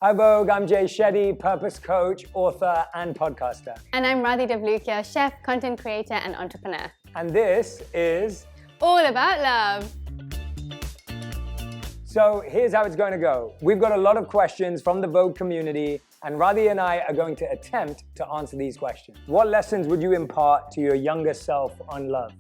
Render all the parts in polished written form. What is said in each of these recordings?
Hi Vogue, I'm Shetty, purpose coach, author and podcaster. And I'm Radhi Devlukia, chef, content creator and entrepreneur. And this is... All About Love. So here's how it's going to go. We've got a lot of questions from the Vogue community and Radhi and I are going to attempt to answer these questions. What lessons would you impart to your younger self on love?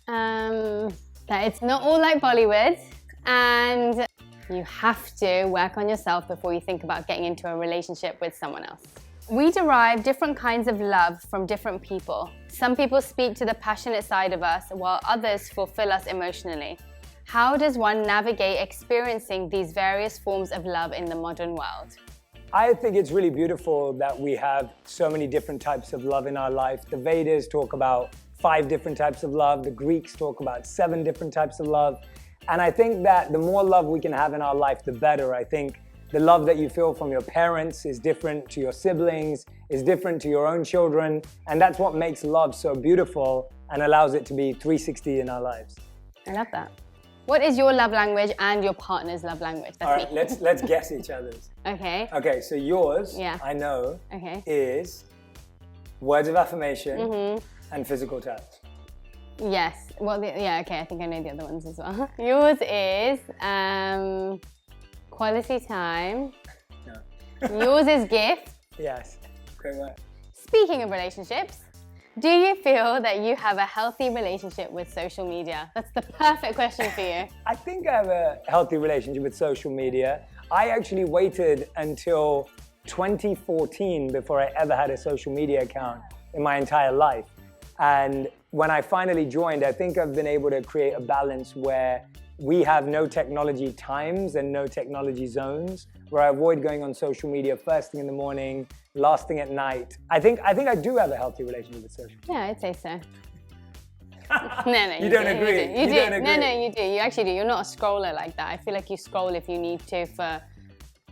That it's not all like Bollywood and you have to work on yourself before you think about getting into a relationship with someone else. We derive different kinds of love from different people. Some people speak to the passionate side of us, while others fulfill us emotionally. How does one navigate experiencing these various forms of love in the modern world? I think it's really beautiful that we have so many different types of love in our life. The Vedas talk about 5 different types of love. The Greeks talk about 7 different types of love. And I think that the more love we can have in our life, the better. I think the love that you feel from your parents is different to your siblings, is different to your own children. And that's what makes love so beautiful and allows it to be 360 in our lives. I love that. What is your love language and your partner's love language? That's all right, me. let's guess each other's. Okay. Okay, so yours, yeah. I know, is words of affirmation and physical touch. Yes. Well, yeah, okay, I think I know the other ones as well. Yours is quality time. No. Yours is gift. Yes. Great work. Speaking of relationships, do you feel that you have a healthy relationship with social media? That's the perfect question for you. I think I have a healthy relationship with social media. I actually waited until 2014 before I ever had a social media account in my entire life. And when I finally joined, I think I've been able to create a balance where we have no technology times and no technology zones, where I avoid going on social media first thing in the morning, last thing at night. I think I do have a healthy relationship with social media. Yeah, I'd say so. No, you don't agree. You do. No, you do. You actually do. You're not a scroller like that. I feel like you scroll if you need to for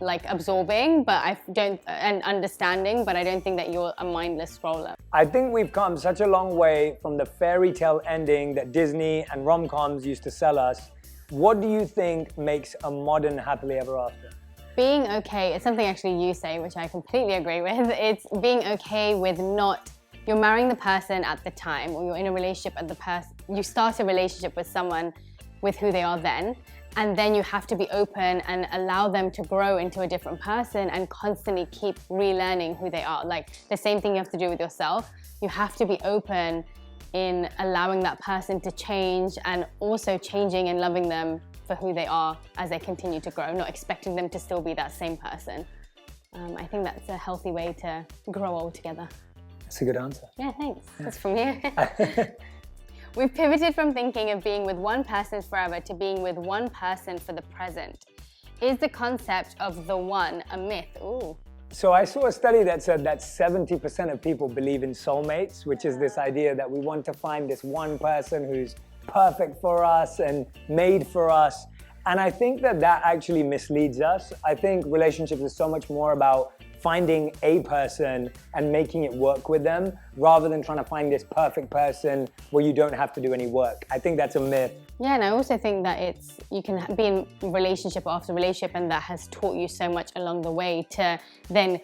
like absorbing, but I don't, and understanding, but I don't think that you're a mindless scroller. I think we've come such a long way from the fairy tale ending that Disney and rom-coms used to sell us. What do you think makes a modern happily ever after? Being okay, it's something actually you say, which I completely agree with. It's being okay with you're marrying the person at the time, or you're in a relationship you start a relationship with someone with who they are then, and then you have to be open and allow them to grow into a different person and constantly keep relearning who they are. Like the same thing you have to do with yourself. You have to be open in allowing that person to change and also changing and loving them for who they are as they continue to grow, not expecting them to still be that same person. I think that's a healthy way to grow old together. That's a good answer. Yeah, thanks. That's from you. We've pivoted from thinking of being with one person forever to being with one person for the present. Is the concept of the one a myth? Ooh. So I saw a study that said that 70% of people believe in soulmates, which is this idea that we want to find this one person who's perfect for us and made for us. And I think that actually misleads us. I think relationships is so much more about finding a person and making it work with them rather than trying to find this perfect person where you don't have to do any work. I think that's a myth. Yeah, and I also think that you can be in relationship after relationship and that has taught you so much along the way to then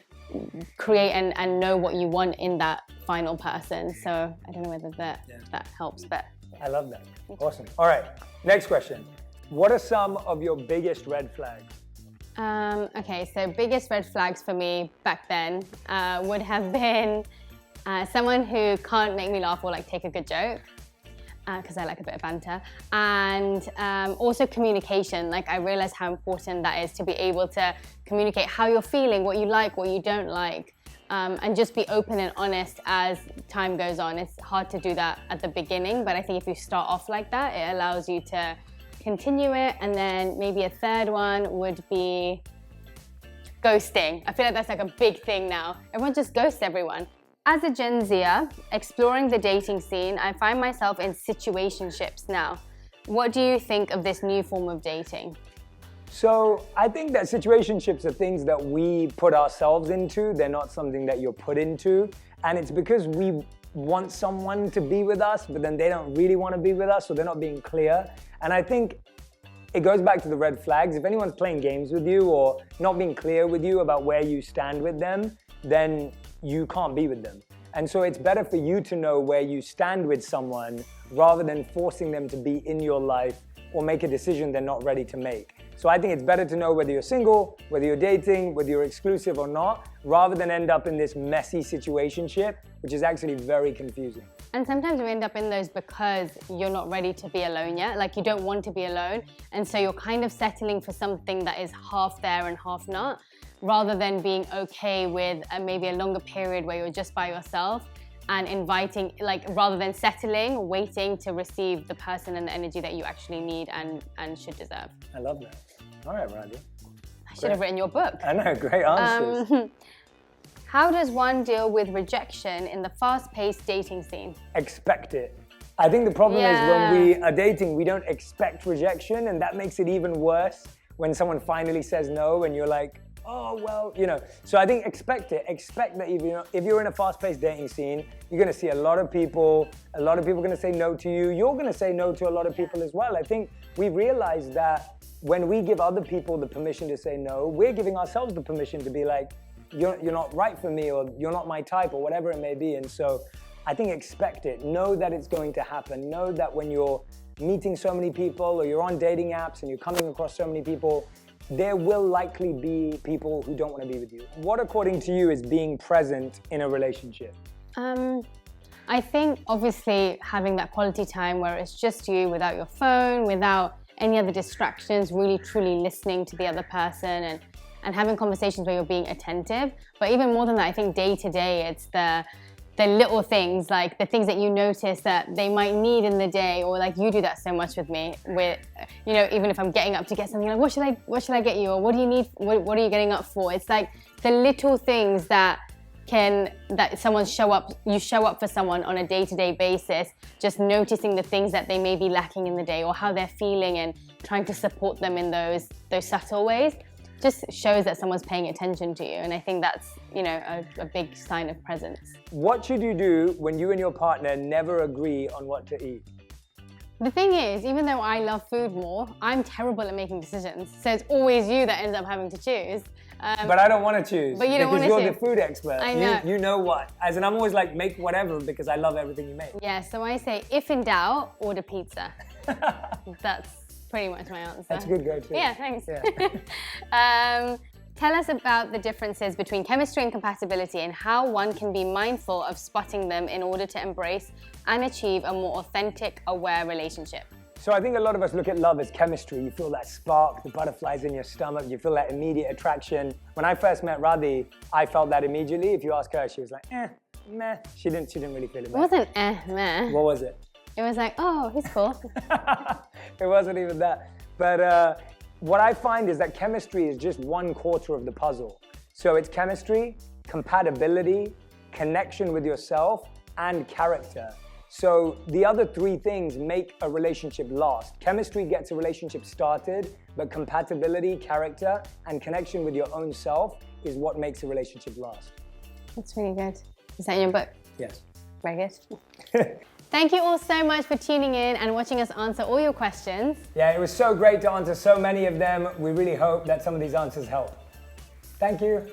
create and know what you want in that final person. So I don't know whether that helps, but... I love that. Awesome. All right, next question. What are some of your biggest red flags? Okay, so biggest red flags for me back then would have been someone who can't make me laugh or like take a good joke, because I like a bit of banter, and also communication. Like I realized how important that is to be able to communicate how you're feeling, what you like, what you don't like, and just be open and honest as time goes on. It's hard to do that at the beginning, but I think if you start off like that, it allows you to continue it. And then maybe a third one would be ghosting. I feel like that's like a big thing now. Everyone just ghosts everyone. As a Gen Zer, exploring the dating scene, I find myself in situationships now. What do you think of this new form of dating? So I think that situationships are things that we put ourselves into. They're not something that you're put into. And it's because we want someone to be with us, but then they don't really want to be with us, so they're not being clear. And I think it goes back to the red flags. If anyone's playing games with you or not being clear with you about where you stand with them, then you can't be with them. And so it's better for you to know where you stand with someone rather than forcing them to be in your life or make a decision they're not ready to make. So I think it's better to know whether you're single, whether you're dating, whether you're exclusive or not, rather than end up in this messy situationship, which is actually very confusing. And sometimes we end up in those because you're not ready to be alone yet. Like you don't want to be alone. And so you're kind of settling for something that is half there and half not, rather than being okay with maybe a longer period where you're just by yourself and inviting, like rather than settling, waiting to receive the person and the energy that you actually need and should deserve. I love that. All right, Radhi. I should have written your book. I know, great answers. How does one deal with rejection in the fast-paced dating scene? Expect it. I think the problem is when we are dating, we don't expect rejection, and that makes it even worse when someone finally says no and you're like, oh, well, you know. So I think expect it. Expect that if you're in a fast-paced dating scene, you're going to see a lot of people are going to say no to you. You're going to say no to a lot of people as well. I think we've realized that when we give other people the permission to say no, we're giving ourselves the permission to be like, you're not right for me, or you're not my type, or whatever it may be. And so I think expect it. Know that it's going to happen. Know that when you're meeting so many people or you're on dating apps and you're coming across so many people, there will likely be people who don't want to be with you. What, according to you, is being present in a relationship? I think obviously having that quality time where it's just you without your phone, without any other distractions, really truly listening to the other person and having conversations where you're being attentive. But even more than that, I think day to day, it's the little things, like the things that you notice that they might need in the day, or like you do that so much with me, with, you know, even if I'm getting up to get something, like what should I get you, or what do you need, what are you getting up for? It's like the little things that you show up for someone on a day-to-day basis, just noticing the things that they may be lacking in the day or how they're feeling and trying to support them in those subtle ways just shows that someone's paying attention to you. And I think that's, you know, a big sign of presence. What should you do when you and your partner never agree on what to eat? The thing is, even though I love food more, I'm terrible at making decisions. So it's always you that ends up having to choose. But I don't want to choose. But you don't want to because you're the food expert. I know. You know what. As in, I'm always like, make whatever because I love everything you make. Yeah, so I say, if in doubt, order pizza. That's pretty much my answer. That's a good go-to. Yeah, thanks. Yeah. Tell us about the differences between chemistry and compatibility and how one can be mindful of spotting them in order to embrace and achieve a more authentic, aware relationship. So I think a lot of us look at love as chemistry. You feel that spark, the butterflies in your stomach, you feel that immediate attraction. When I first met Radhi, I felt that immediately. If you ask her, she was like, meh. She didn't really feel it. It wasn't meh. What was it? It was like, oh, he's cool. It wasn't even that. But what I find is that chemistry is just 1/4 of the puzzle. So it's chemistry, compatibility, connection with yourself, and character. So the other 3 things make a relationship last. Chemistry gets a relationship started, but compatibility, character, and connection with your own self is what makes a relationship last. That's really good. Is that in your book? Yes. Very good. Thank you all so much for tuning in and watching us answer all your questions. Yeah, it was so great to answer so many of them. We really hope that some of these answers help. Thank you.